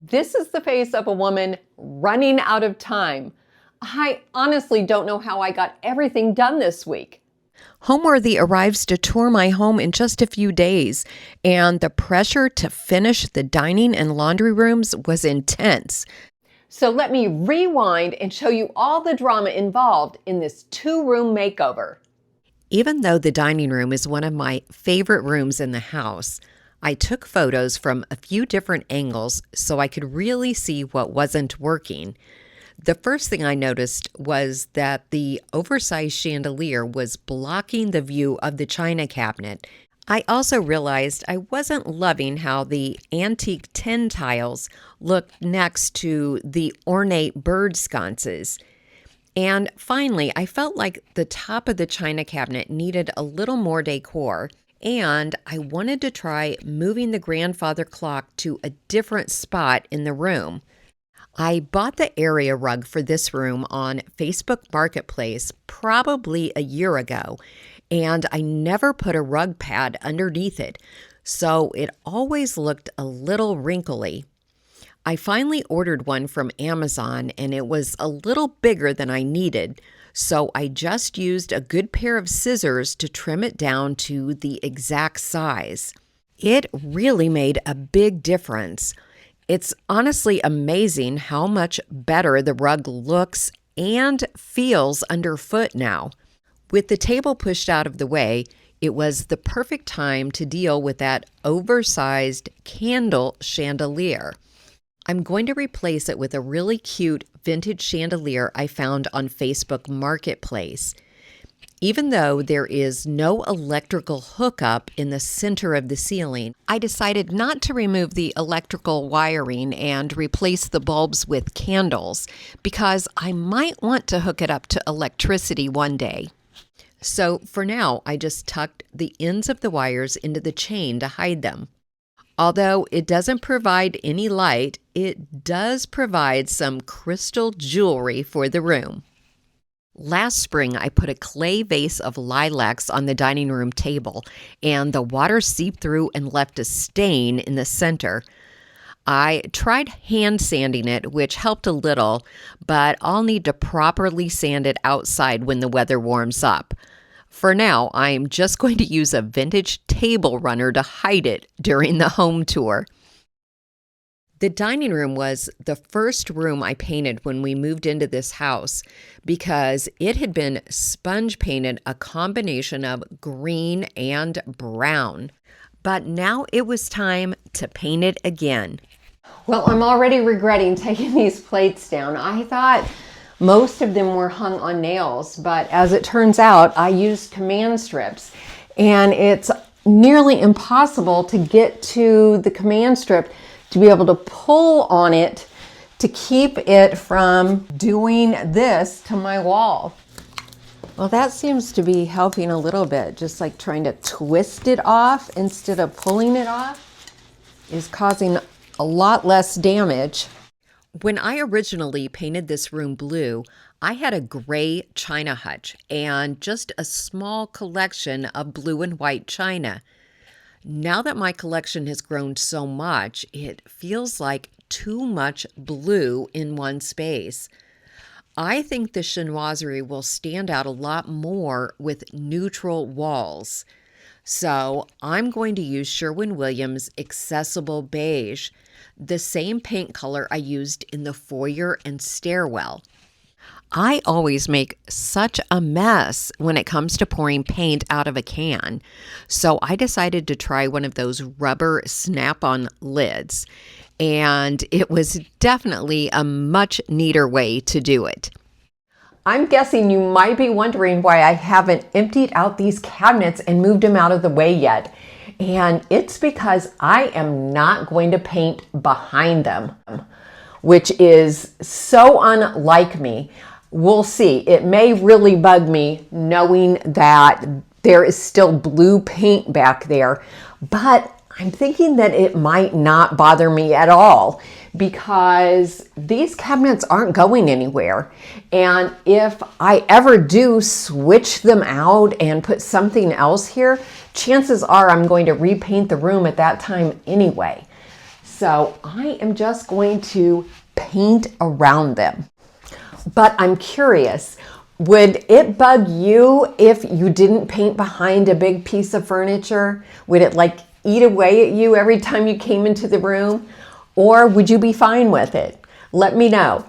This is the face of a woman running out of time. I honestly don't know how I got everything done this week. Homeworthy arrives to tour my home in just a few days, and the pressure to finish the dining and laundry rooms was intense. So let me rewind and show you all the drama involved in this two-room makeover. Even though the dining room is one of my favorite rooms in the house, I took photos from a few different angles so I could really see what wasn't working. The first thing I noticed was that the oversized chandelier was blocking the view of the china cabinet. I also realized I wasn't loving how the antique tin tiles looked next to the ornate bird sconces. And finally, I felt like the top of the china cabinet needed a little more decor, and I wanted to try moving the grandfather clock to a different spot in the room. I bought the area rug for this room on Facebook Marketplace probably a year ago, and I never put a rug pad underneath it, so it always looked a little wrinkly. I finally ordered one from Amazon, and it was a little bigger than I needed, so I just used a good pair of scissors to trim it down to the exact size. It really made a big difference. It's honestly amazing how much better the rug looks and feels underfoot now. With the table pushed out of the way, it was the perfect time to deal with that oversized candle chandelier. I'm going to replace it with a really cute vintage chandelier I found on Facebook Marketplace. Even though there is no electrical hookup in the center of the ceiling, I decided not to remove the electrical wiring and replace the bulbs with candles because I might want to hook it up to electricity one day. So for now, I just tucked the ends of the wires into the chain to hide them. Although it doesn't provide any light, it does provide some crystal jewelry for the room. Last spring, I put a clay vase of lilacs on the dining room table, and the water seeped through and left a stain in the center. I tried hand sanding it, which helped a little, but I'll need to properly sand it outside when the weather warms up. For now, I'm just going to use a vintage table runner to hide it during the home tour. The dining room was the first room I painted when we moved into this house because it had been sponge painted a combination of green and brown. But now it was time to paint it again. Well, I'm already regretting taking these plates down. I thought most of them were hung on nails, but as it turns out, I used command strips, and it's nearly impossible to get to the command strip to be able to pull on it to keep it from doing this to my wall. Well, that seems to be helping a little bit. Just like trying to twist it off instead of pulling it off is causing a lot less damage. When I originally painted this room blue, I had a gray china hutch and just a small collection of blue and white china. Now that my collection has grown so much, it feels like too much blue in one space. I think the chinoiserie will stand out a lot more with neutral walls. So I'm going to use Sherwin-Williams Accessible Beige, the same paint color I used in the foyer and stairwell. I always make such a mess when it comes to pouring paint out of a can, so I decided to try one of those rubber snap-on lids, and it was definitely a much neater way to do it. I'm guessing you might be wondering why I haven't emptied out these cabinets and moved them out of the way yet. And it's because I am not going to paint behind them, which is so unlike me. We'll see. It may really bug me knowing that there is still blue paint back there, but I'm thinking that it might not bother me at all because these cabinets aren't going anywhere. And if I ever do switch them out and put something else here, chances are I'm going to repaint the room at that time anyway. So I am just going to paint around them. But I'm curious, would it bug you if you didn't paint behind a big piece of furniture? Would it like eat away at you every time you came into the room? Or would you be fine with it? Let me know.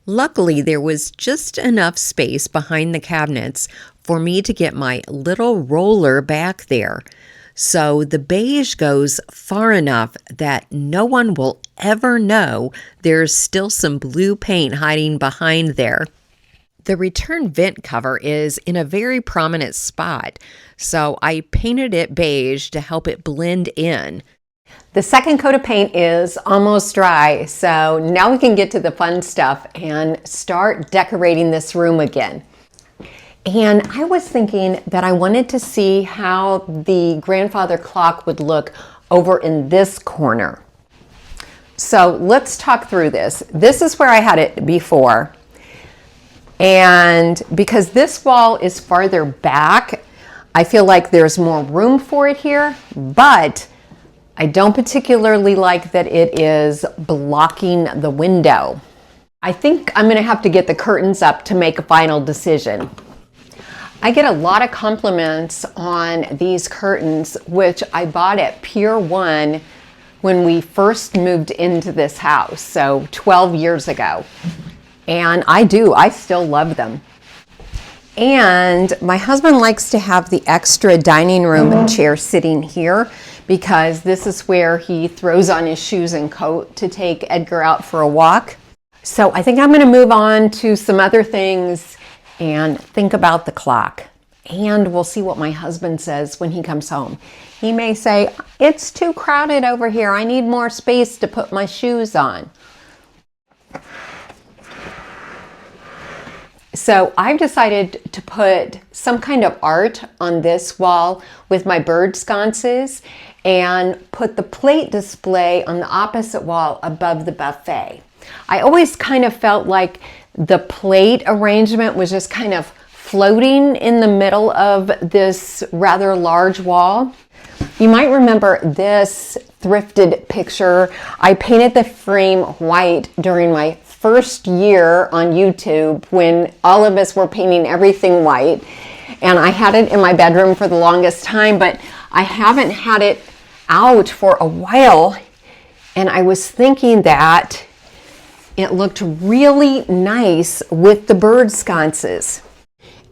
Luckily, there was just enough space behind the cabinets for me to get my little roller back there. So the beige goes far enough that no one will ever know there's still some blue paint hiding behind there. The return vent cover is in a very prominent spot, so I painted it beige to help it blend in. The second coat of paint is almost dry, so now we can get to the fun stuff and start decorating this room again. And I was thinking that I wanted to see how the grandfather clock would look over in this corner. So let's talk through this. This is where I had it before. And because this wall is farther back, I feel like there's more room for it here, but I don't particularly like that it is blocking the window. I think I'm going to have to get the curtains up to make a final decision. I get a lot of compliments on these curtains, which I bought at Pier 1 when we first moved into this house, so 12 years ago. And I still love them. And my husband likes to have the extra dining room chair sitting here because this is where he throws on his shoes and coat to take Edgar out for a walk. So I think I'm going to move on to some other things and think about the clock. And we'll see what my husband says when he comes home. He may say, "It's too crowded over here. I need more space to put my shoes on." So I've decided to put some kind of art on this wall with my bird sconces and put the plate display on the opposite wall above the buffet. I always kind of felt like the plate arrangement was just kind of floating in the middle of this rather large wall. You might remember this thrifted picture. I painted the frame white during my first year on YouTube when all of us were painting everything white. And I had it in my bedroom for the longest time, but I haven't had it out for a while. And I was thinking that it looked really nice with the bird sconces.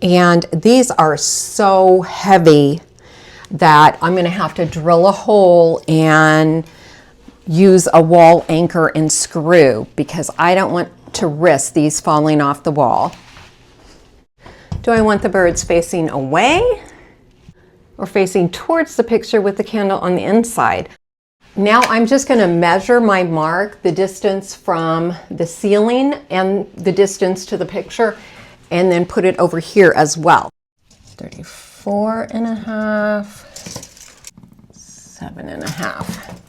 And these are so heavy that I'm going to have to drill a hole and use a wall anchor and screw because I don't want to risk these falling off the wall. Do I want the birds facing away or facing towards the picture with the candle on the inside? Now I'm just going to measure my mark, the distance from the ceiling and the distance to the picture, and then put it over here as well. 34.5, 7.5.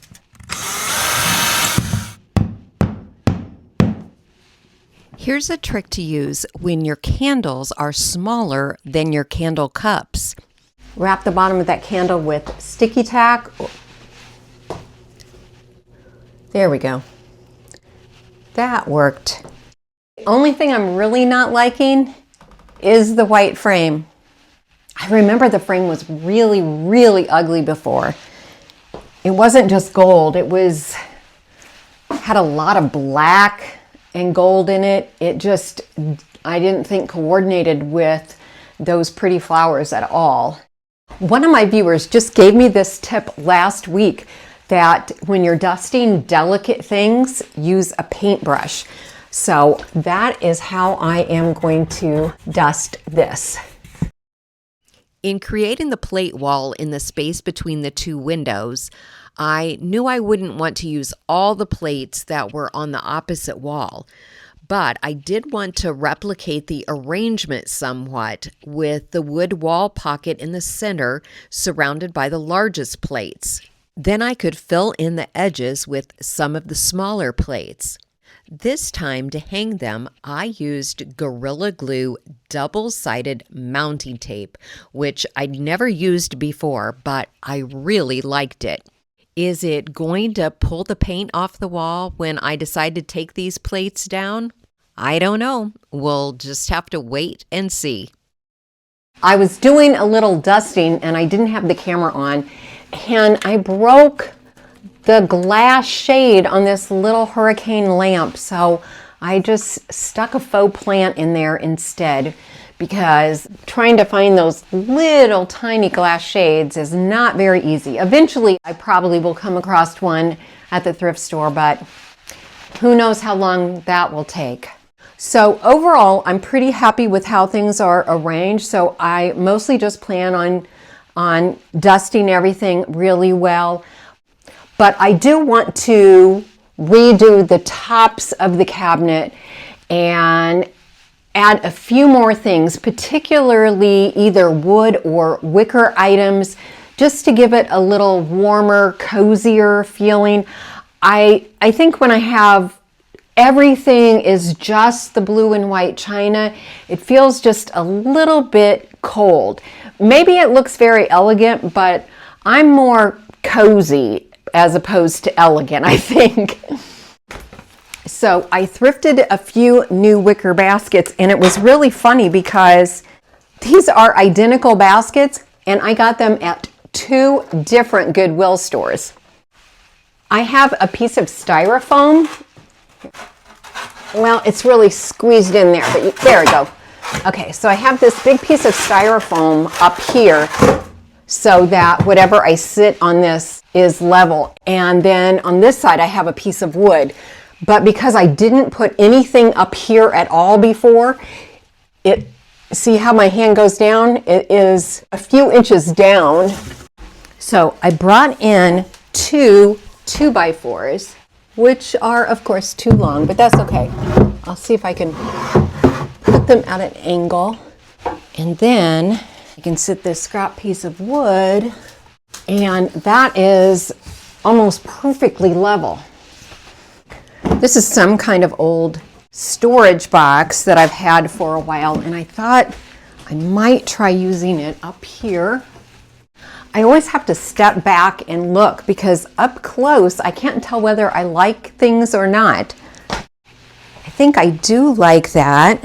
Here's a trick to use when your candles are smaller than your candle cups. Wrap the bottom of that candle with sticky tack. There we go. That worked. The only thing I'm really not liking is the white frame. I remember the frame was really, really ugly before. It wasn't just gold. It had a lot of black and gold in it. I didn't think coordinated with those pretty flowers at all. One of my viewers just gave me this tip last week that when you're dusting delicate things, use a paintbrush. So that is how I am going to dust this. In creating the plate wall in the space between the two windows, I knew I wouldn't want to use all the plates that were on the opposite wall, but I did want to replicate the arrangement somewhat with the wood wall pocket in the center surrounded by the largest plates. Then I could fill in the edges with some of the smaller plates. This time to hang them, I used Gorilla Glue double-sided mounting tape, which I'd never used before, but I really liked it. Is it going to pull the paint off the wall when I decide to take these plates down? I don't know. We'll just have to wait and see. I was doing a little dusting and I didn't have the camera on, and I broke the glass shade on this little hurricane lamp. So I just stuck a faux plant in there instead, because trying to find those little tiny glass shades is not very easy. Eventually, I probably will come across one at the thrift store, but who knows how long that will take. So overall, I'm pretty happy with how things are arranged. So I mostly just plan on dusting everything really well. But I do want to redo the tops of the cabinet and add a few more things, particularly either wood or wicker items, just to give it a little warmer, cozier feeling. I think when I have everything is just the blue and white china, it feels just a little bit cold. Maybe it looks very elegant, but I'm more cozy as opposed to elegant, I think. So I thrifted a few new wicker baskets, and it was really funny because these are identical baskets and I got them at 2 different Goodwill stores. I have a piece of styrofoam. Well, it's really squeezed in there, but there we go. Okay, so I have this big piece of styrofoam up here so that whatever I sit on this is level. And then on this side, I have a piece of wood. But because I didn't put anything up here at all before, see how my hand goes down? It is a few inches down. So I brought in 2 2x4s, which are of course too long, but that's okay. I'll see if I can put them at an angle. And then I can sit this scrap piece of wood, and that is almost perfectly level. This is some kind of old storage box that I've had for a while, and I thought I might try using it up here. I always have to step back and look because up close I can't tell whether I like things or not. I think I do like that.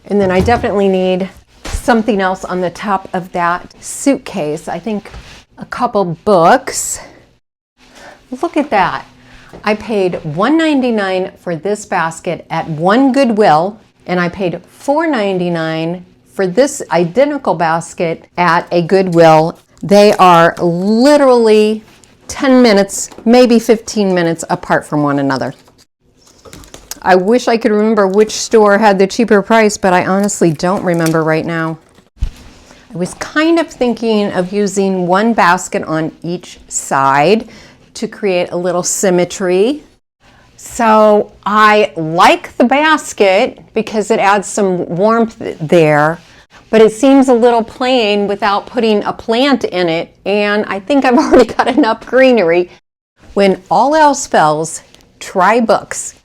And then I definitely need something else on the top of that suitcase. I think a couple books. Look at that. I paid $1.99 for this basket at one Goodwill, and I paid $4.99 for this identical basket at a Goodwill. They are literally 10 minutes, maybe 15 minutes apart from one another. I wish I could remember which store had the cheaper price, but I honestly don't remember right now. I was kind of thinking of using one basket on each side to create a little symmetry. So I like the basket because it adds some warmth there, but it seems a little plain without putting a plant in it, and I think I've already got enough greenery. When all else fails, try books.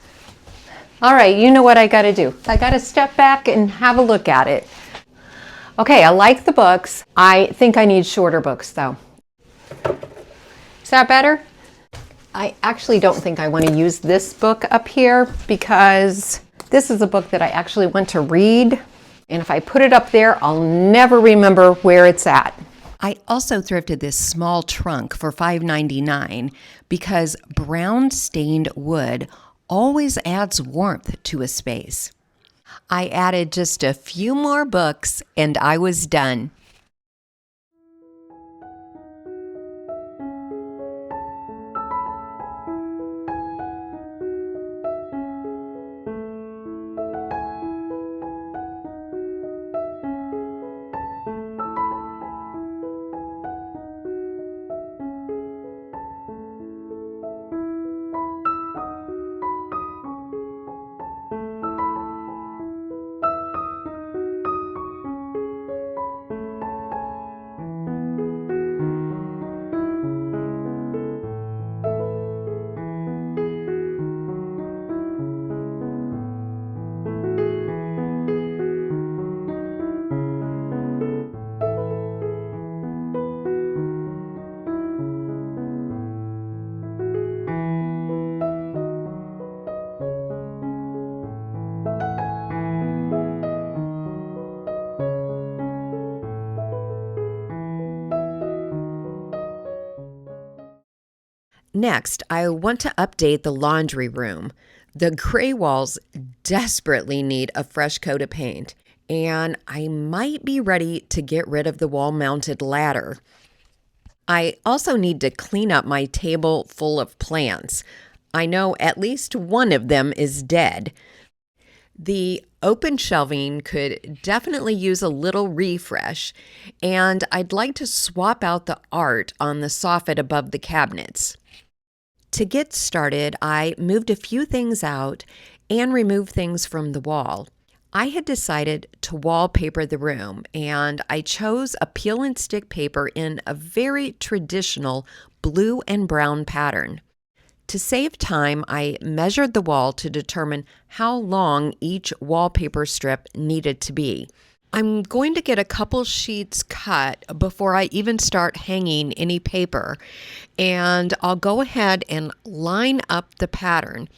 All right, you know what I gotta do. I gotta step back and have a look at it. Okay, I like the books. I think I need shorter books though. Is that better? I actually don't think I want to use this book up here because this is a book that I actually want to read. And if I put it up there, I'll never remember where it's at. I also thrifted this small trunk for $5.99 because brown stained wood always adds warmth to a space. I added just a few more books and I was done. Next, I want to update the laundry room. The gray walls desperately need a fresh coat of paint, and I might be ready to get rid of the wall-mounted ladder. I also need to clean up my table full of plants. I know at least one of them is dead. The open shelving could definitely use a little refresh, and I'd like to swap out the art on the soffit above the cabinets. To get started, I moved a few things out and removed things from the wall. I had decided to wallpaper the room, and I chose a peel and stick paper in a very traditional blue and brown pattern. To save time, I measured the wall to determine how long each wallpaper strip needed to be. I'm going to get a couple sheets cut before I even start hanging any paper, and I'll go ahead and line up the pattern.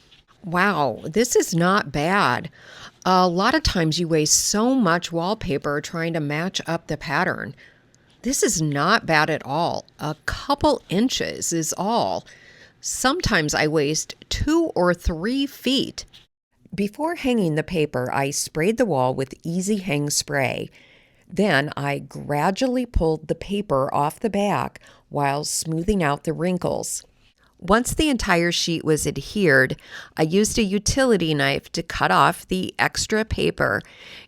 Wow, this is not bad. A lot of times you waste so much wallpaper trying to match up the pattern. This is not bad at all. A couple inches is all. Sometimes I waste 2 or 3 feet. Before hanging the paper, I sprayed the wall with Easy Hang spray. Then I gradually pulled the paper off the back while smoothing out the wrinkles. Once the entire sheet was adhered, I used a utility knife to cut off the extra paper,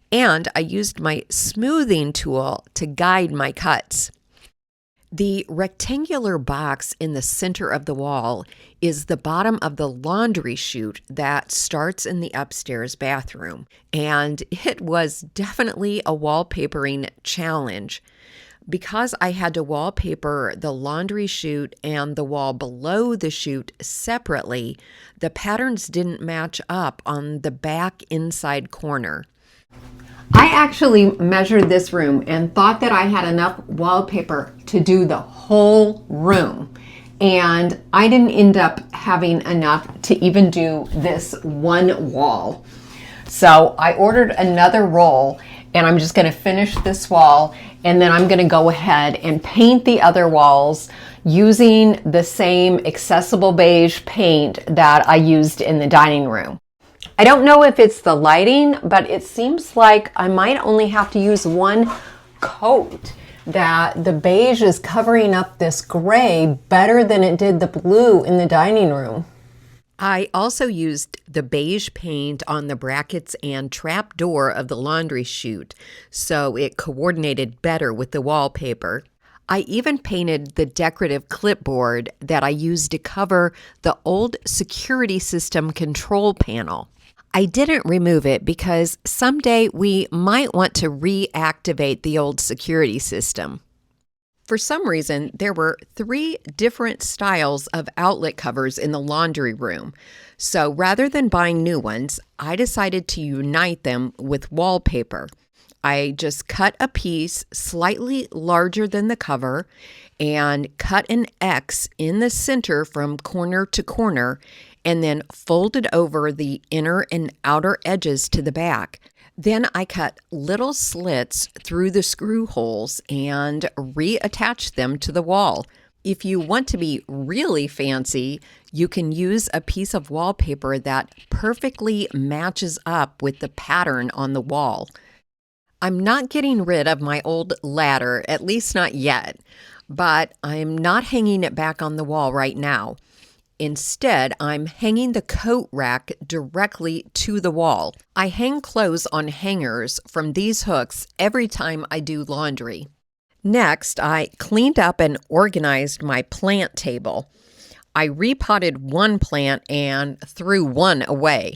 and I used my smoothing tool to guide my cuts. The rectangular box in the center of the wall is the bottom of the laundry chute that starts in the upstairs bathroom, and it was definitely a wallpapering challenge. Because I had to wallpaper the laundry chute and the wall below the chute separately, the patterns didn't match up on the back inside corner. I actually measured this room and thought that I had enough wallpaper to do the whole room. And I didn't end up having enough to even do this one wall. So I ordered another roll, and I'm just going to finish this wall, and then I'm going to go ahead and paint the other walls using the same accessible beige paint that I used in the dining room. I don't know if it's the lighting, but it seems like I might only have to use one coat, that the beige is covering up this gray better than it did the blue in the dining room. I also used the beige paint on the brackets and trap door of the laundry chute, so it coordinated better with the wallpaper. I even painted the decorative clipboard that I used to cover the old security system control panel. I didn't remove it because someday we might want to reactivate the old security system. For some reason, there were 3 different styles of outlet covers in the laundry room. So rather than buying new ones, I decided to unite them with wallpaper. I just cut a piece slightly larger than the cover and cut an X in the center from corner to corner, and then folded over the inner and outer edges to the back. Then I cut little slits through the screw holes and reattached them to the wall. If you want to be really fancy, you can use a piece of wallpaper that perfectly matches up with the pattern on the wall. I'm not getting rid of my old ladder, at least not yet, but I'm not hanging it back on the wall right now. Instead, I'm hanging the coat rack directly to the wall. I hang clothes on hangers from these hooks every time I do laundry. Next, I cleaned up and organized my plant table. I repotted one plant and threw one away.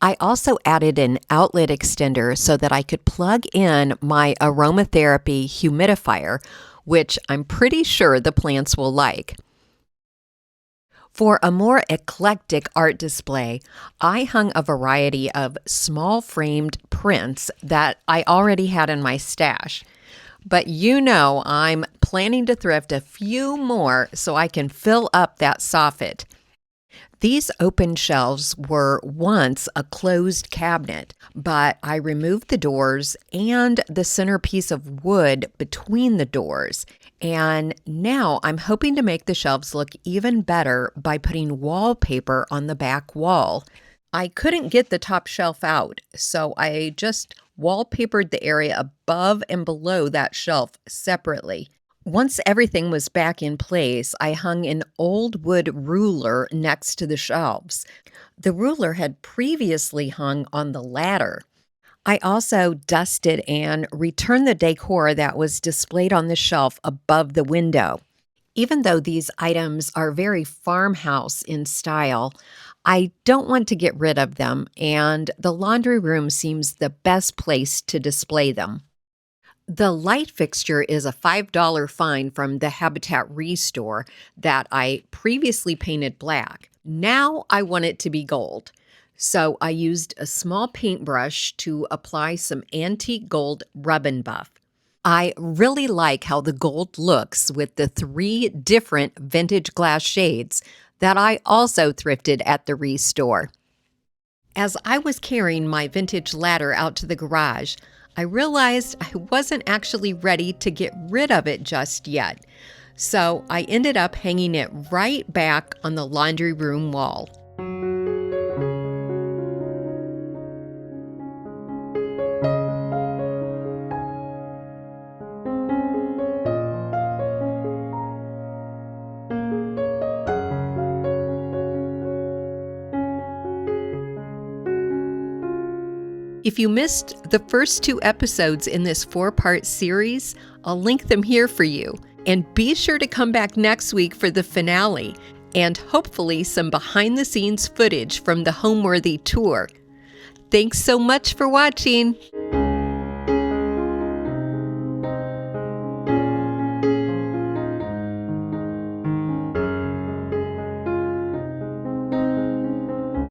I also added an outlet extender so that I could plug in my aromatherapy humidifier, which I'm pretty sure the plants will like. For a more eclectic art display, I hung a variety of small framed prints that I already had in my stash. But you know I'm planning to thrift a few more so I can fill up that soffit. These open shelves were once a closed cabinet, but I removed the doors and the centerpiece of wood between the doors. And now I'm hoping to make the shelves look even better by putting wallpaper on the back wall. I couldn't get the top shelf out, so I just wallpapered the area above and below that shelf separately. Once everything was back in place, I hung an old wood ruler next to the shelves. The ruler had previously hung on the ladder. I also dusted and returned the decor that was displayed on the shelf above the window. Even though these items are very farmhouse in style, I don't want to get rid of them, and the laundry room seems the best place to display them. The light fixture is a $5 fine from the Habitat Restore that I previously painted black. Now I want it to be gold. So I used a small paintbrush to apply some antique gold rub and buff. I really like how the gold looks with the 3 different vintage glass shades that I also thrifted at the Restore. As I was carrying my vintage ladder out to the garage, I realized I wasn't actually ready to get rid of it just yet. So I ended up hanging it right back on the laundry room wall. If you missed the first 2 episodes in this 4-part series, I'll link them here for you. And be sure to come back next week for the finale and hopefully some behind-the-scenes footage from the Homeworthy tour. Thanks so much for watching.